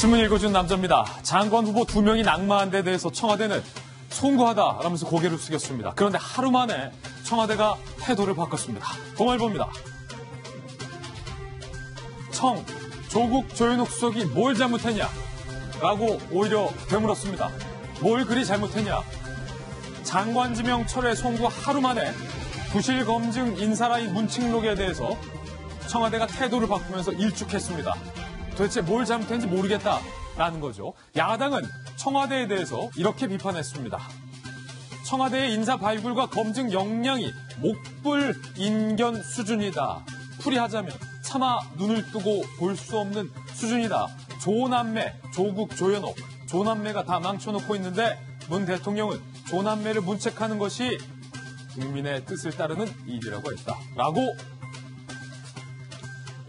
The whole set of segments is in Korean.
신문 읽어준 남자입니다. 장관 후보 2명이 낙마한 데 대해서 청와대는 송구하다라면서 고개를 숙였습니다. 그런데 하루 만에 청와대가 태도를 바꿨습니다. 동아일보입니다. 조국 조현옥 수석이 뭘 잘못했냐? 라고 오히려 되물었습니다. 뭘 그리 잘못했냐? 장관 지명 철회 송구 하루 만에 부실 검증 인사라인 문칙록에 대해서 청와대가 태도를 바꾸면서 일축했습니다. 도대체 뭘 잘못했는지 모르겠다라는 거죠. 야당은 청와대에 대해서 이렇게 비판했습니다. 청와대의 인사 발굴과 검증 역량이 목불인견 수준이다. 풀이하자면 차마 눈을 뜨고 볼 수 없는 수준이다. 조남매, 조국, 조현옥, 조남매가 다 망쳐놓고 있는데 문 대통령은 조남매를 문책하는 것이 국민의 뜻을 따르는 일이라고 했다. 라고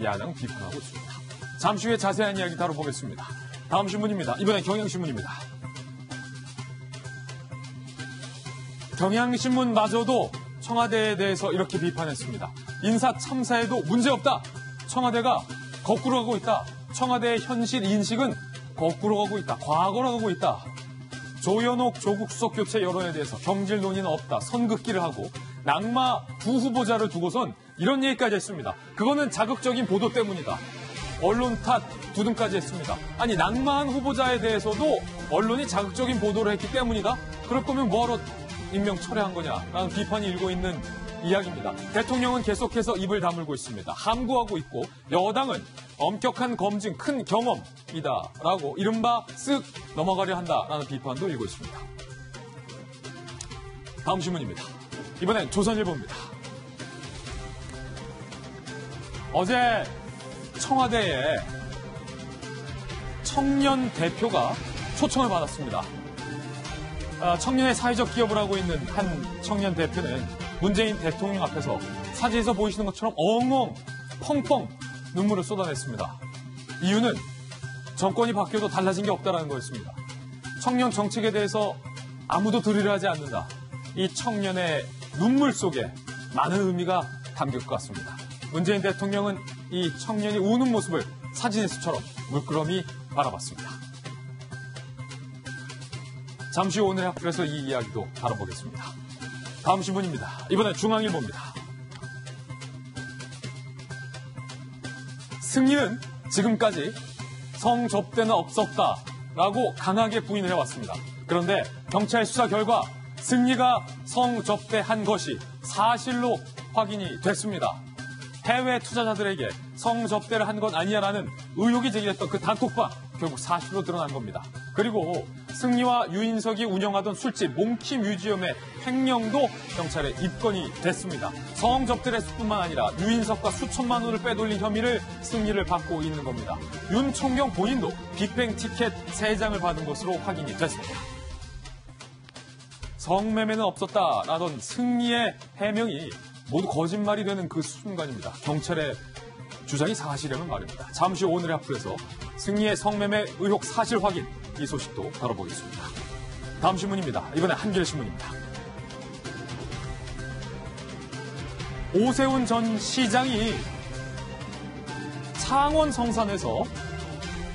야당 비판하고 있습니다. 잠시 후에 자세한 이야기 다뤄보겠습니다. 다음 신문입니다. 이번엔 경향신문입니다. 경향신문마저도 청와대에 대해서 이렇게 비판했습니다. 인사 참사에도 문제없다. 청와대가 거꾸로 가고 있다. 청와대의 현실 인식은 거꾸로 가고 있다. 과거로 가고 있다. 조현옥, 조국 수석 교체 여론에 대해서 경질 논의는 없다. 선긋기를 하고 낙마 두 후보자를 두고선 이런 얘기까지 했습니다. 그거는 자극적인 보도 때문이다. 언론 탓 두둥까지 했습니다. 아니 낙마한 후보자에 대해서도 언론이 자극적인 보도를 했기 때문이다? 그럴 거면 뭐하러 임명 철회한 거냐라는 비판이 일고 있는 이야기입니다. 대통령은 계속해서 입을 다물고 있습니다. 함구하고 있고 여당은 엄격한 검증 큰 경험이다라고 이른바 쓱 넘어가려 한다라는 비판도 일고 있습니다. 다음 신문입니다. 이번엔 조선일보입니다. 어제 청와대에 청년 대표가 초청을 받았습니다. 청년의 사회적 기업을 하고 있는 한 청년 대표는 문재인 대통령 앞에서 사진에서 보이시는 것처럼 엉엉 펑펑 눈물을 쏟아냈습니다. 이유는 정권이 바뀌어도 달라진 게 없다는 거였습니다. 청년 정책에 대해서 아무도 들으려 하지 않는다. 이 청년의 눈물 속에 많은 의미가 담길 것 같습니다. 문재인 대통령은 이 청년이 우는 모습을 사진에서처럼 물끄러미 바라봤습니다. 잠시 후 오늘의 학교에서 이 이야기도 다뤄보겠습니다. 다음 신문입니다. 이번엔 중앙일보입니다. 승리는 지금까지 성접대는 없었다라고 강하게 부인을 해왔습니다. 그런데 경찰 수사 결과 승리가 성접대한 것이 사실로 확인이 됐습니다. 해외 투자자들에게 성접대를 한 건 아니야라는 의혹이 제기됐던 그 단톡방 결국 사실로 드러난 겁니다. 그리고 승리와 유인석이 운영하던 술집 몽키 뮤지엄의 횡령도 경찰에 입건이 됐습니다. 성접대를 했을 뿐만 아니라 유인석과 수천만 원을 빼돌린 혐의를 승리를 받고 있는 겁니다. 윤 총경 본인도 빅뱅 티켓 3장을 받은 것으로 확인이 됐습니다. 성매매는 없었다라던 승리의 해명이 모두 거짓말이 되는 그 순간입니다. 경찰의 주장이 사실이라면 말입니다. 잠시 후 오늘의 학부에서 승리의 성매매 의혹 사실 확인 이 소식도 다뤄보겠습니다. 다음 신문입니다. 이번엔 한겨레신문입니다. 오세훈 전 시장이 창원 성산에서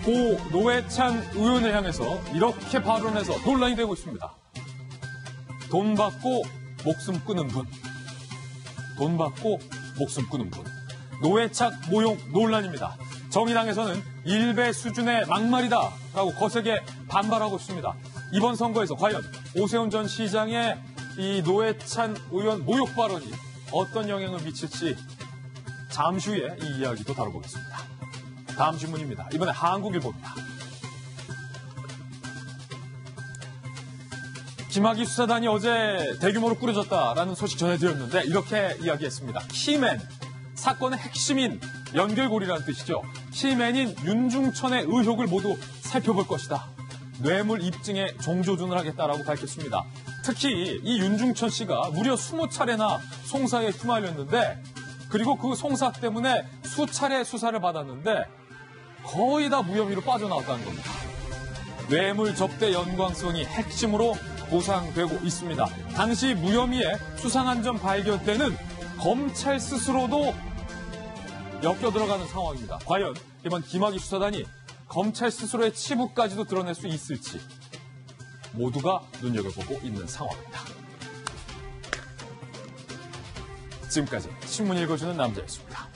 고 노회찬 의원을 향해서 이렇게 발언해서 논란이 되고 있습니다. 돈 받고 목숨 끊은 분. 돈 받고 목숨 끊은 분. 노회찬 모욕 논란입니다. 정의당에서는 일배 수준의 막말이다라고 거세게 반발하고 있습니다. 이번 선거에서 과연 오세훈 전 시장의 이 노회찬 의원 모욕 발언이 어떤 영향을 미칠지 잠시 후에 이 이야기도 다뤄보겠습니다. 다음 신문입니다. 이번에 한국일보입니다. 김학의 수사단이 어제 대규모로 꾸려졌다라는 소식 전해드렸는데 이렇게 이야기했습니다. 키맨, 사건의 핵심인 연결고리라는 뜻이죠. 키맨인 윤중천의 의혹을 모두 살펴볼 것이다. 뇌물 입증에 종조준을 하겠다라고 밝혔습니다. 특히 이 윤중천 씨가 무려 20차례나 송사에 휘말렸는데 그리고 그 송사 때문에 수차례 수사를 받았는데 거의 다 무혐의로 빠져나왔다는 겁니다. 뇌물 접대 연관성이 핵심으로 보상되고 있습니다. 당시 무혐의의 수상한 점 발견 때는 검찰 스스로도 엮여 들어가는 상황입니다. 과연 이번 김학의 수사단이 검찰 스스로의 치부까지도 드러낼 수 있을지 모두가 눈여겨보고 있는 상황입니다. 지금까지 신문 읽어주는 남자였습니다.